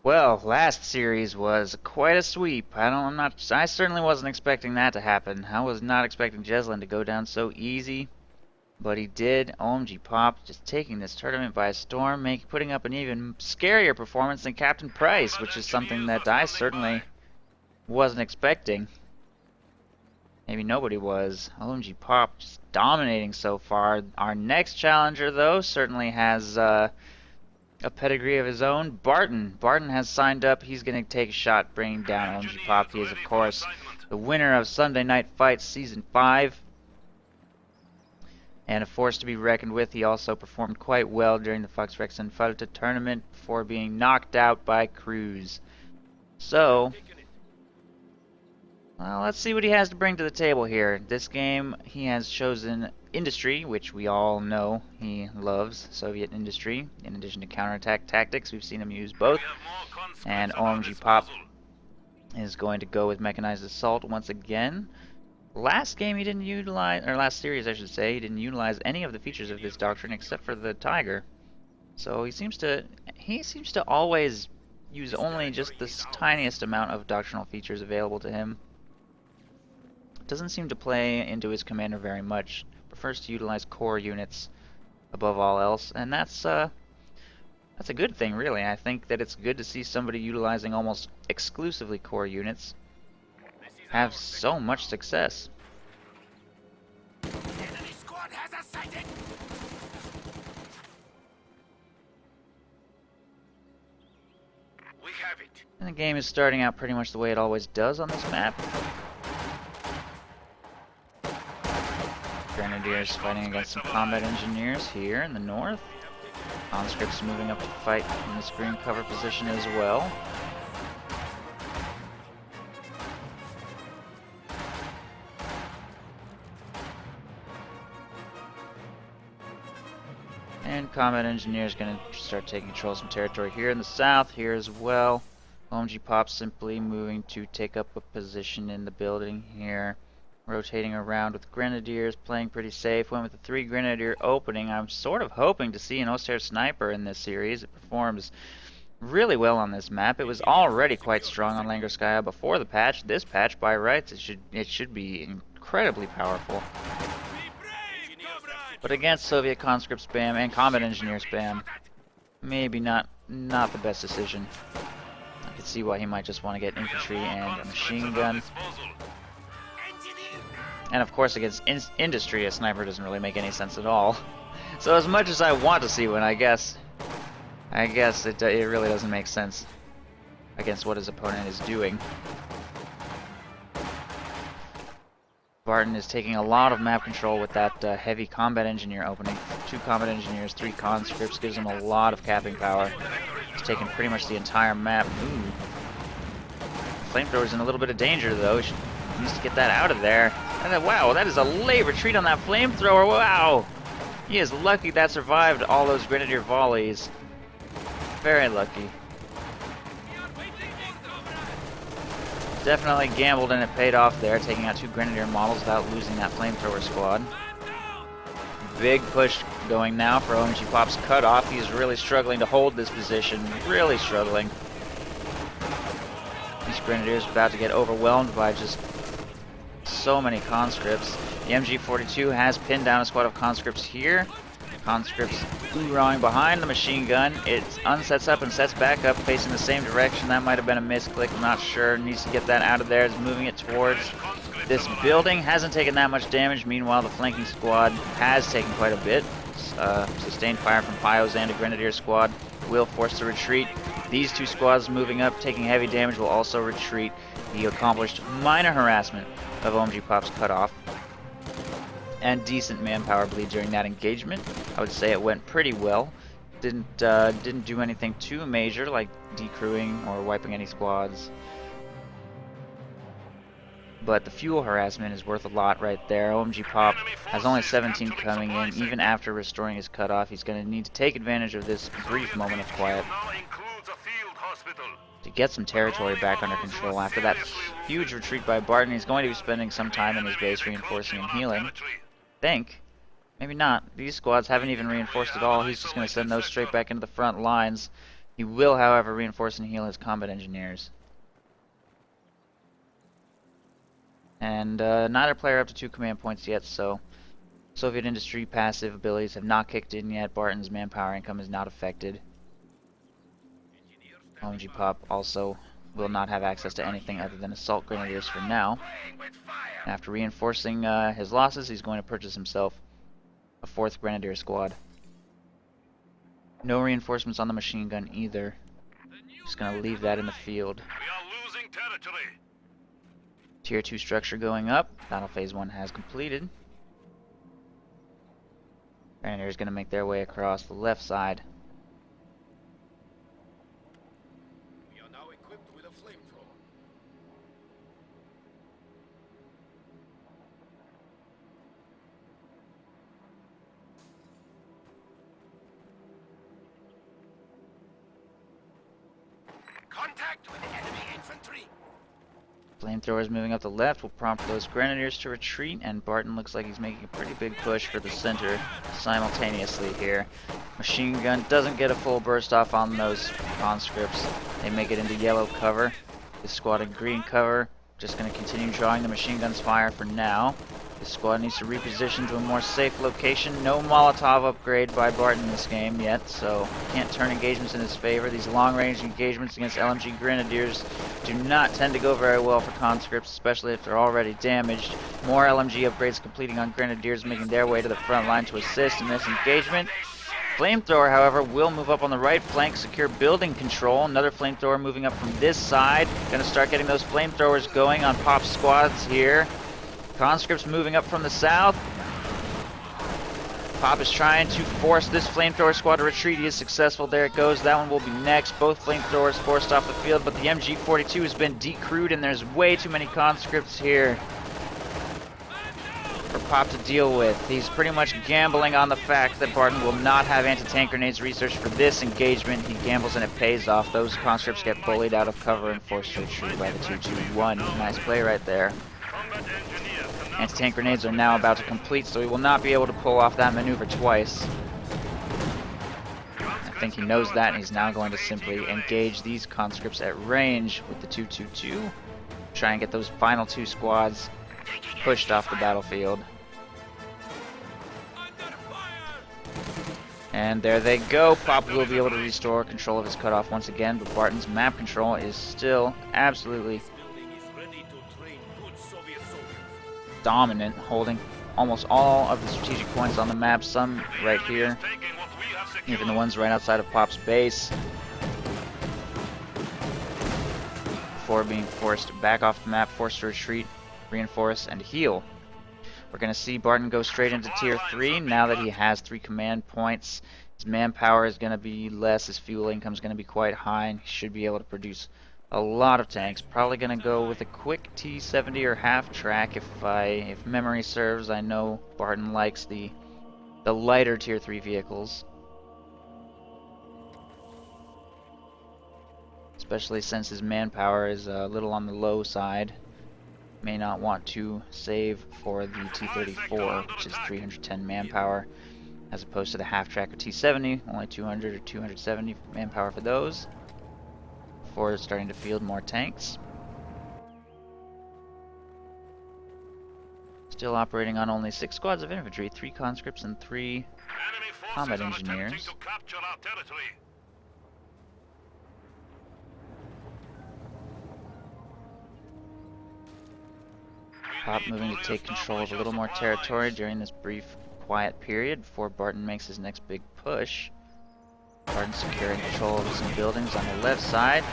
Well, last series was quite a sweep. I certainly wasn't expecting that to happen. I was not expecting Jeslin to go down so easy, but he did. OMGPOP just taking this tournament by storm, putting up an even scarier performance than Captain Price, which is something that I certainly wasn't expecting. Maybe nobody was. OMGPOP just dominating so far. Our next challenger, though, certainly has a pedigree of his own. Barton. Barton has signed up. He's going to take a shot bringing down OMGPOP. He is, of course, the winner of Sunday Night Fights Season 5. And a force to be reckoned with. He also performed quite well during the Fox Rexen Falta tournament before being knocked out by Cruz. So, well, let's see what he has to bring to the table here. This game, he has chosen industry, which we all know he loves, Soviet industry. In addition to counterattack tactics, we've seen him use both. And OMGPOP is going to go with mechanized assault once again. Last game he didn't utilize, or last series I should say, he didn't utilize any of the features of this doctrine except for the Tiger. So he seems to always use only just the tiniest amount of doctrinal features available to him. Doesn't seem to play into his commander very much. Prefers to utilize core units above all else, and that's a good thing, really. I think that it's good to see somebody utilizing almost exclusively core units have so much success. Enemy squad has us sighted. We have it. And the game is starting out pretty much the way it always does on this map. Grenadiers fighting against some combat engineers here in the north. Conscripts moving up to fight in this green cover position as well. And combat engineers going to start taking control of some territory here in the south, here as well. OMGPOP simply moving to take up a position in the building here. Rotating around with Grenadiers, playing pretty safe. Went with the 3 Grenadier opening. I'm sort of hoping to see an Oster Sniper in this series. It performs really well on this map. It was already quite strong on Langrskaya before the patch. This patch, by rights, it should be incredibly powerful. But against Soviet conscript spam and combat engineer spam, maybe not the best decision. I could see why he might just want to get infantry and a machine gun. And of course, against industry, a sniper doesn't really make any sense at all. So as much as I want to see one, I guess it really doesn't make sense against what his opponent is doing. Barton is taking a lot of map control with that heavy combat engineer opening. 2 combat engineers, 3 conscripts, gives him a lot of capping power. He's taking pretty much the entire map. Ooh. Flamethrower's in a little bit of danger though. He needs to get that out of there. And then, wow, that is a late retreat on that flamethrower. Wow! He is lucky that survived all those grenadier volleys. Very lucky. Definitely gambled and it paid off there, taking out 2 Grenadier models without losing that flamethrower squad. Big push going now for OMGPOP's cutoff. He's really struggling to hold this position, really struggling. These Grenadiers are about to get overwhelmed by just so many conscripts. The MG42 has pinned down a squad of conscripts here. Conscripts hoorahing behind the machine gun. It unsets up and sets back up facing the same direction. That might have been a misclick, I'm not sure. Needs to get that out of there. It's moving it towards this building. Hasn't taken that much damage. Meanwhile, the flanking squad has taken quite a bit. Sustained fire from Pios and a Grenadier squad will force the retreat. These 2 squads moving up, taking heavy damage, will also retreat. He accomplished minor harassment of OMGPOP's cutoff and decent manpower bleed during that engagement. I would say it went pretty well. Didn't do anything too major like decrewing or wiping any squads. But the fuel harassment is worth a lot right there. OMGPOP has only 17 coming in. Even after restoring his cutoff, he's going to need to take advantage of this brief moment of quiet to get some territory back under control. After that huge retreat by Barton, he's going to be spending some time in his base reinforcing and healing. Think. Maybe not. These squads haven't even reinforced at all. He's just going to send those straight back into the front lines. He will, however, reinforce and heal his combat engineers. And neither player up to 2 command points yet, so Soviet industry passive abilities have not kicked in yet. Barton's manpower income is not affected. OMGPOP also will not have access to anything other than assault grenadiers for now. After reinforcing his losses, he's going to purchase himself a 4th grenadier squad. No reinforcements on the machine gun either. Just going to leave that in the field. We are losing territory. Tier 2 structure going up. Battle phase 1 has completed. Grenadiers going to make their way across the left side. We are now equipped with a flamethrower. Contact with enemy infantry. Flamethrowers moving up the left will prompt those grenadiers to retreat, and Barton looks like he's making a pretty big push for the center simultaneously here. Machine gun doesn't get a full burst off on those conscripts. They make it into yellow cover. This squad in green cover just going to continue drawing the machine gun's fire for now. This squad needs to reposition to a more safe location. No Molotov upgrade by Barton this game yet, so can't turn engagements in his favor. These long-range engagements against LMG Grenadiers do not tend to go very well for conscripts, especially if they're already damaged. More LMG upgrades completing on Grenadiers, making their way to the front line to assist in this engagement. Flamethrower, however, will move up on the right flank, secure building control. Another flamethrower moving up from this side. Gonna start getting those flamethrowers going on Pop's squads here. Conscripts moving up from the south. Pop is trying to force this flamethrower squad to retreat. He is successful. There it goes. That one will be next. Both flamethrowers forced off the field, but the MG42 has been decrewed, and there's way too many conscripts here for Pop to deal with. He's pretty much gambling on the fact that Barton will not have anti-tank grenades researched for this engagement. He gambles and it pays off. Those conscripts get bullied out of cover and forced to retreat by the 2-2-1. Nice play right there. Anti-tank grenades are now about to complete, so he will not be able to pull off that maneuver twice. I think he knows that, and he's now going to simply engage these conscripts at range with the 2-2-2. Try and get those final 2 squads pushed off the battlefield. And there they go. Pop will be able to restore control of his cutoff once again, but Barton's map control is still absolutely dominant, holding almost all of the strategic points on the map, some right here, even the ones right outside of Pop's base, before being forced back off the map, forced to retreat, reinforce, and heal. We're going to see Barton go straight into Tier 3 now that he has 3 command points. His manpower is going to be less, his fuel income is going to be quite high, and he should be able to produce a lot of tanks. Probably going to go with a quick T-70 or half-track if memory serves. I know Barton likes the lighter Tier 3 vehicles, especially since his manpower is a little on the low side. May not want to save for the T-34, which is 310 manpower, as opposed to the half-track or T-70, only 200 or 270 manpower for those, before starting to field more tanks. Still operating on only 6 squads of infantry, 3 conscripts and 3 combat engineers. Pop moving to take control of a little more territory during this brief quiet period before Barton makes his next big push. Barton securing control of some buildings on the left side.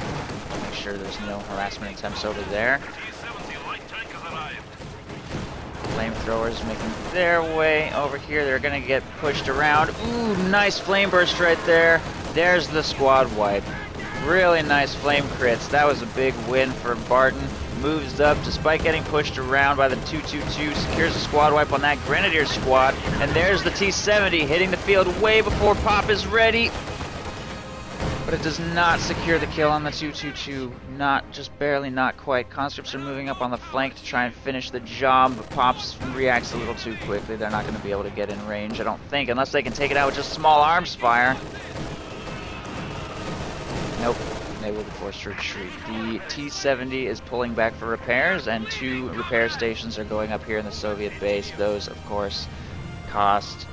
Make sure there's no harassment attempts over there. Flamethrowers making their way over here. They're going to get pushed around. Ooh, nice flame burst right there. There's the squad wipe. Really nice flame crits. That was a big win for Barton. Moves up despite getting pushed around by the 2-2-2. Secures the squad wipe on that Grenadier squad. And there's the T-70 hitting the field way before Pop is ready. But it does not secure the kill on the 2-2-2. Not, just barely, not quite. Conscripts are moving up on the flank to try and finish the job, but Pops reacts a little too quickly. They're not going to be able to get in range, I don't think, unless they can take it out with just small arms fire. They will be forced to retreat. The T-70 is pulling back for repairs, and 2 repair stations are going up here in the Soviet base. Those, of course, cost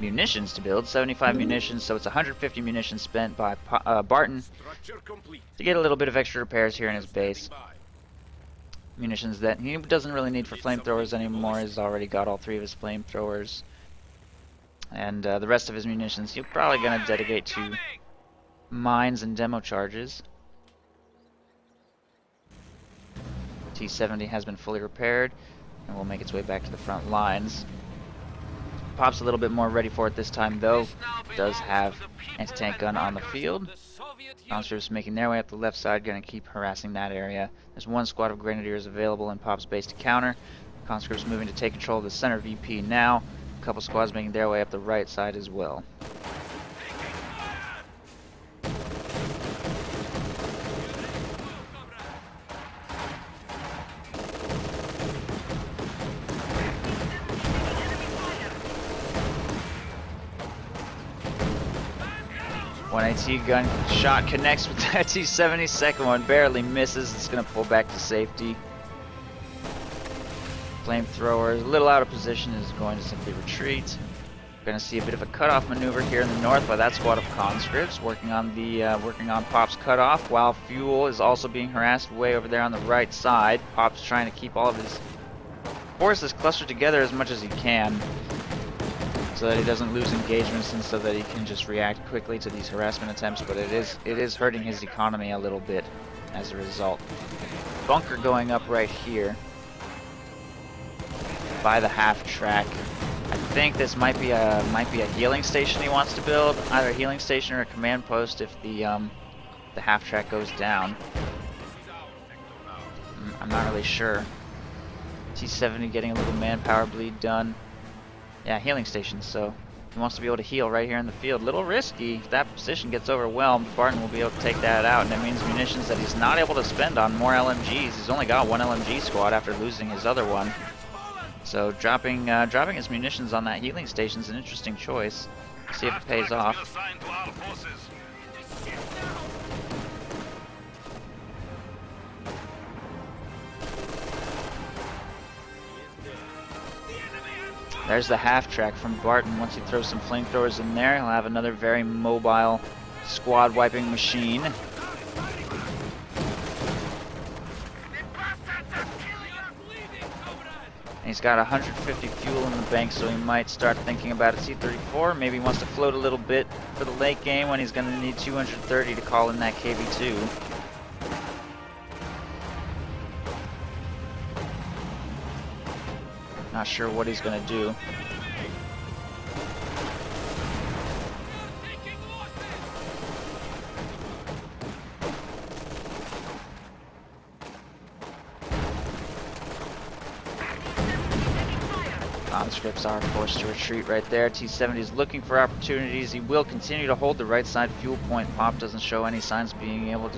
munitions to build, 75 munitions, so it's 150 munitions spent by Barton to get a little bit of extra repairs here in his base. Munitions that he doesn't really need for flamethrowers anymore. He's already got all 3 of his flamethrowers. And the rest of his munitions he's probably going to dedicate to mines and demo charges. T-70 has been fully repaired and will make its way back to the front lines. Pop's a little bit more ready for it this time, though. Does have anti-tank gun on the field. Conscripts making their way up the left side, going to keep harassing that area. There's 1 squad of grenadiers available in Pop's base to counter. Conscripts moving to take control of the center VP now. A couple squads making their way up the right side as well. One AT gun shot connects with that T-70. Second one barely misses. It's going to pull back to safety. Flamethrowers, a little out of position, is going to simply retreat. We're going to see a bit of a cutoff maneuver here in the north by that squad of conscripts working on Pop's cutoff, while fuel is also being harassed way over there on the right side. Pop's trying to keep all of his forces clustered together as much as he can, so that he doesn't lose engagements and so that he can just react quickly to these harassment attempts, but it is hurting his economy a little bit as a result. Bunker going up right here by the half track. I think this might be a healing station he wants to build, either a healing station or a command post if the half track goes down. I'm not really sure. T-70 getting a little manpower bleed done. Yeah, healing station, so he wants to be able to heal right here in the field. Little risky. If that position gets overwhelmed, Barton will be able to take that out, and it means munitions that he's not able to spend on more LMGs. He's only got 1 LMG squad after losing his other one. So dropping his munitions on that healing station is an interesting choice. See if it pays off. There's the half track from Barton. Once he throws some flamethrowers in there, he'll have another very mobile squad wiping machine. And he's got 150 fuel in the bank, so he might start thinking about a C-34. Maybe he wants to float a little bit for the late game when he's going to need 230 to call in that KV-2. Not sure what he's going to do. Conscripts are forced to retreat right there. T-70 is looking for opportunities. He will continue to hold the right side fuel point. Pop doesn't show any signs of being able to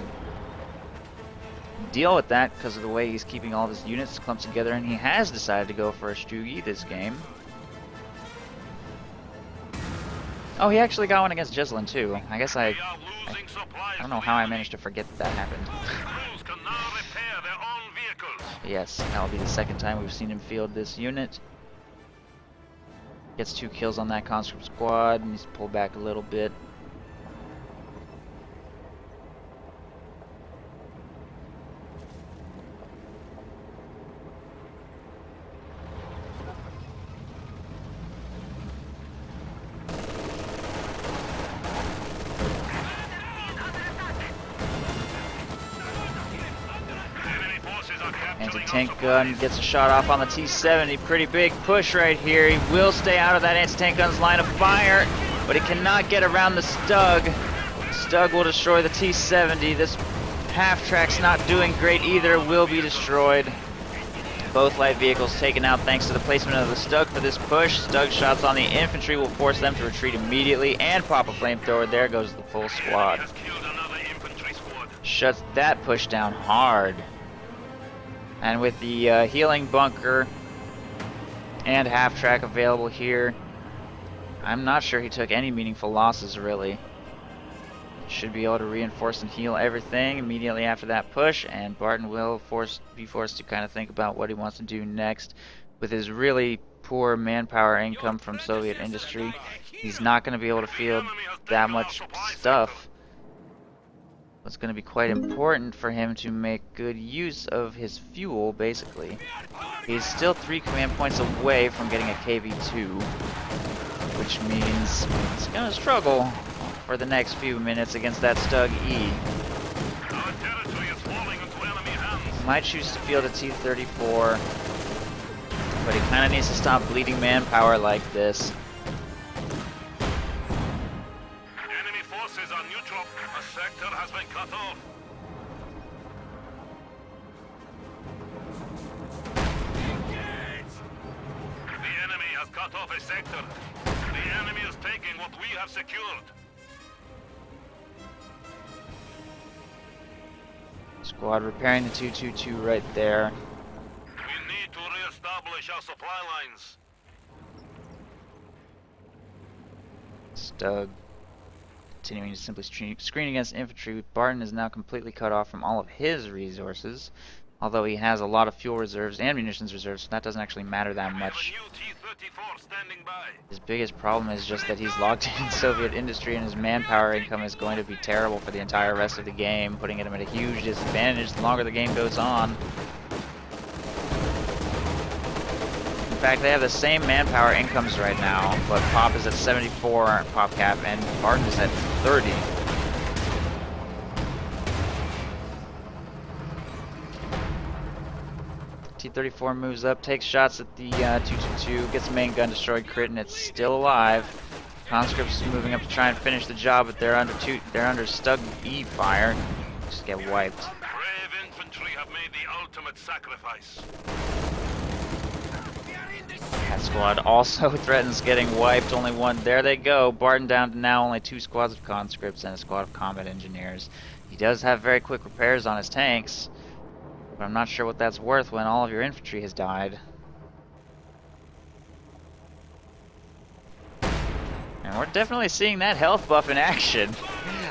deal with that because of the way he's keeping all of his units clumped together, and he has decided to go for a Stugi this game. Oh, he actually got one against Jeslin too. I guess I don't know how I managed to forget that happened. Yes, that'll be the second time we've seen him field this unit. Gets 2 kills on that conscript squad, and he's pulled back a little bit. Anti-tank gun gets a shot off on the T-70. Pretty big push right here. He will stay out of that anti-tank gun's line of fire, but he cannot get around the Stug. Stug will destroy the T-70. This half-track's not doing great either. Will be destroyed. Both light vehicles taken out thanks to the placement of the Stug for this push. Stug shots on the infantry will force them to retreat immediately and pop a flamethrower. There goes the full squad. Shuts that push down hard. And with the healing bunker and half-track available here, I'm not sure he took any meaningful losses, really. should be able to reinforce and heal everything immediately after that push, and Barton will be forced to kind of think about what he wants to do next. With his really poor manpower income from Soviet industry, he's not going to be able to field that much stuff. It's going to be quite important for him to make good use of his fuel, basically. He's still 3 command points away from getting a KV-2, which means he's going to struggle for the next few minutes against that Stug E. He might choose to field a T-34, but he kind of needs to stop bleeding manpower like this. Enemy forces are neutral. A sector has been cut off. The enemy has cut off a sector. The enemy is taking what we have secured. Squad repairing the 222 right there. We need to re-establish our supply lines. Stug continuing to simply screen against infantry. Barton is now completely cut off from all of his resources, although he has a lot of fuel reserves and munitions reserves, so that doesn't actually matter that much. His biggest problem is just that he's locked in Soviet industry, and his manpower income is going to be terrible for the entire rest of the game, putting him at a huge disadvantage the longer the game goes on. In fact, they have the same manpower incomes right now, but Pop is at 74 Pop cap and Barton is at 30. T-34 moves up, takes shots at the 222, gets main gun destroyed, crit, and it's still alive. Conscripts moving up to try and finish the job, but they're under Stug E fire. Just get wiped. Brave infantry have made the ultimate sacrifice. That squad also threatens getting wiped. Only one. There they go. Barton down to now only 2 squads of conscripts and a squad of combat engineers. He does have very quick repairs on his tanks, but I'm not sure what that's worth when all of your infantry has died. And we're definitely seeing that health buff in action.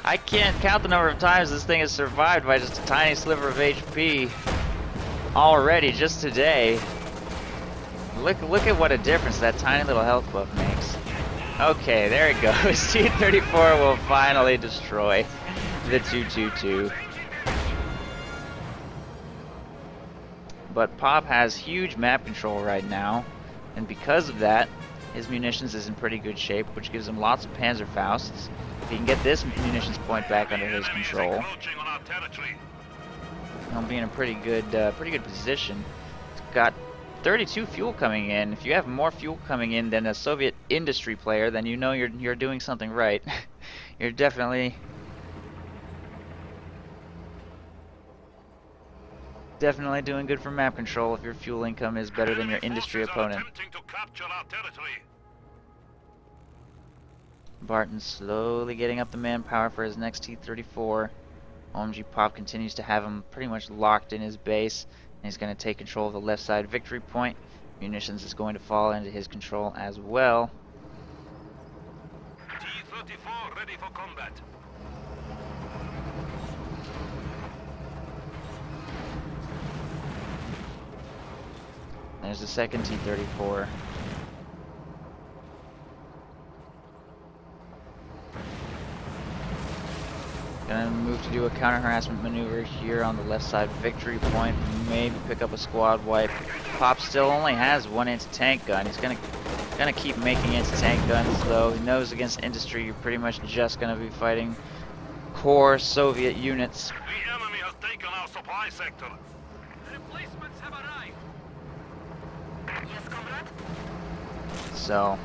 I can't count the number of times this thing has survived by just a tiny sliver of HP already, just today. Look at what a difference that tiny little health buff makes. Okay, there it goes. T-34 will finally destroy the 222. But Pop has huge map control right now, and because of that, his munitions is in pretty good shape, which gives him lots of Panzerfausts. If he can get this munitions point back under his control, he'll be in a pretty good position. He's got 32 fuel coming in. If you have more fuel coming in than a Soviet industry player, then you know you're doing something right. You're definitely doing good for map control if your fuel income is better than your industry opponent. Barton slowly getting up the manpower for his next T-34. OMGPOP continues to have him pretty much locked in his base, and he's going to take control of the left side victory point. Munitions is going to fall into his control as well. T-34 ready for combat. There's the second T-34. Gonna move to do a counter-harassment maneuver here on the left side victory point. Maybe pick up a squad wipe. Pop still only has 1 anti-tank gun. He's gonna keep making anti-tank guns though. He knows against industry you're pretty much just gonna be fighting core Soviet units. The enemy has taken our supply sector. Replacements have arrived. Yes, comrade. So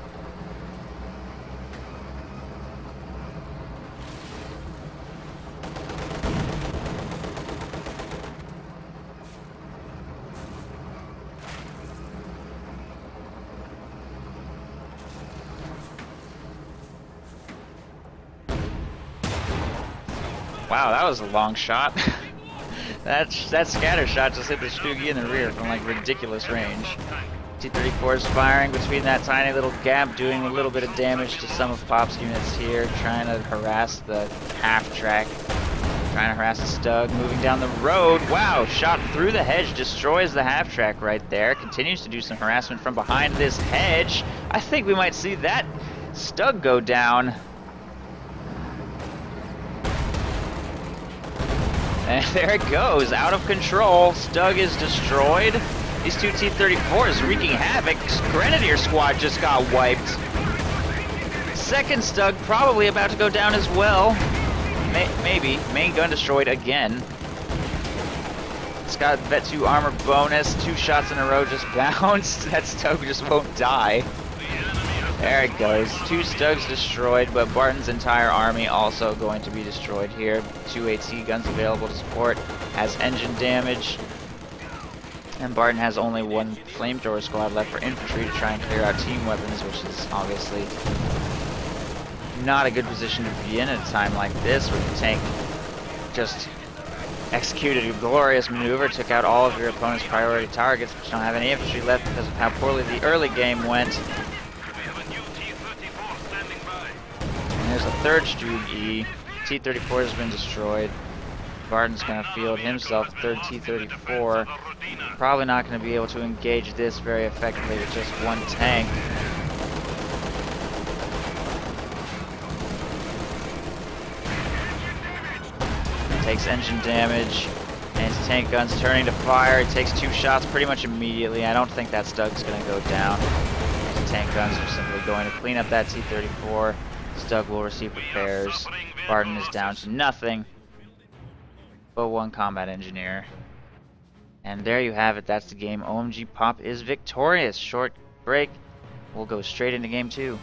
wow, that was a long shot. that scatter shot just hit the Stugi in the rear from like ridiculous range. T-34 is firing between that tiny little gap, doing a little bit of damage to some of Pop's units here, trying to harass the half-track, trying to harass the Stug, moving down the road. Wow, shot through the hedge, destroys the half-track right there, continues to do some harassment from behind this hedge. I think we might see that Stug go down. And there it goes, out of control. Stug is destroyed. These two T-34s wreaking havoc. Grenadier squad just got wiped. Second Stug probably about to go down as well. Maybe. Main gun destroyed again. It's got Vet 2 armor bonus. 2 shots in a row just bounced. That Stug just won't die. There it goes. 2 Stugs destroyed, but Barton's entire army also going to be destroyed here. 2 AT guns available to support. Has engine damage. And Barton has only 1 flamethrower squad left for infantry to try and clear out team weapons, which is obviously not a good position to be in at a time like this, where the tank just executed a glorious maneuver, took out all of your opponent's priority targets, but you don't have any infantry left because of how poorly the early game went. And there's a third Strug E. T-34 has been destroyed. Barton's going to field himself, third T-34. Probably not going to be able to engage this very effectively with just 1 tank. Takes engine damage, and his tank gun's turning to fire. It takes 2 shots pretty much immediately. I don't think that Stug's going to go down. His tank guns are simply going to clean up that T-34. Stug will receive repairs. Barton is down to nothing but 1 combat engineer. And there you have it. That's the game. OMGPOP is victorious. Short break. We'll go straight into game 2.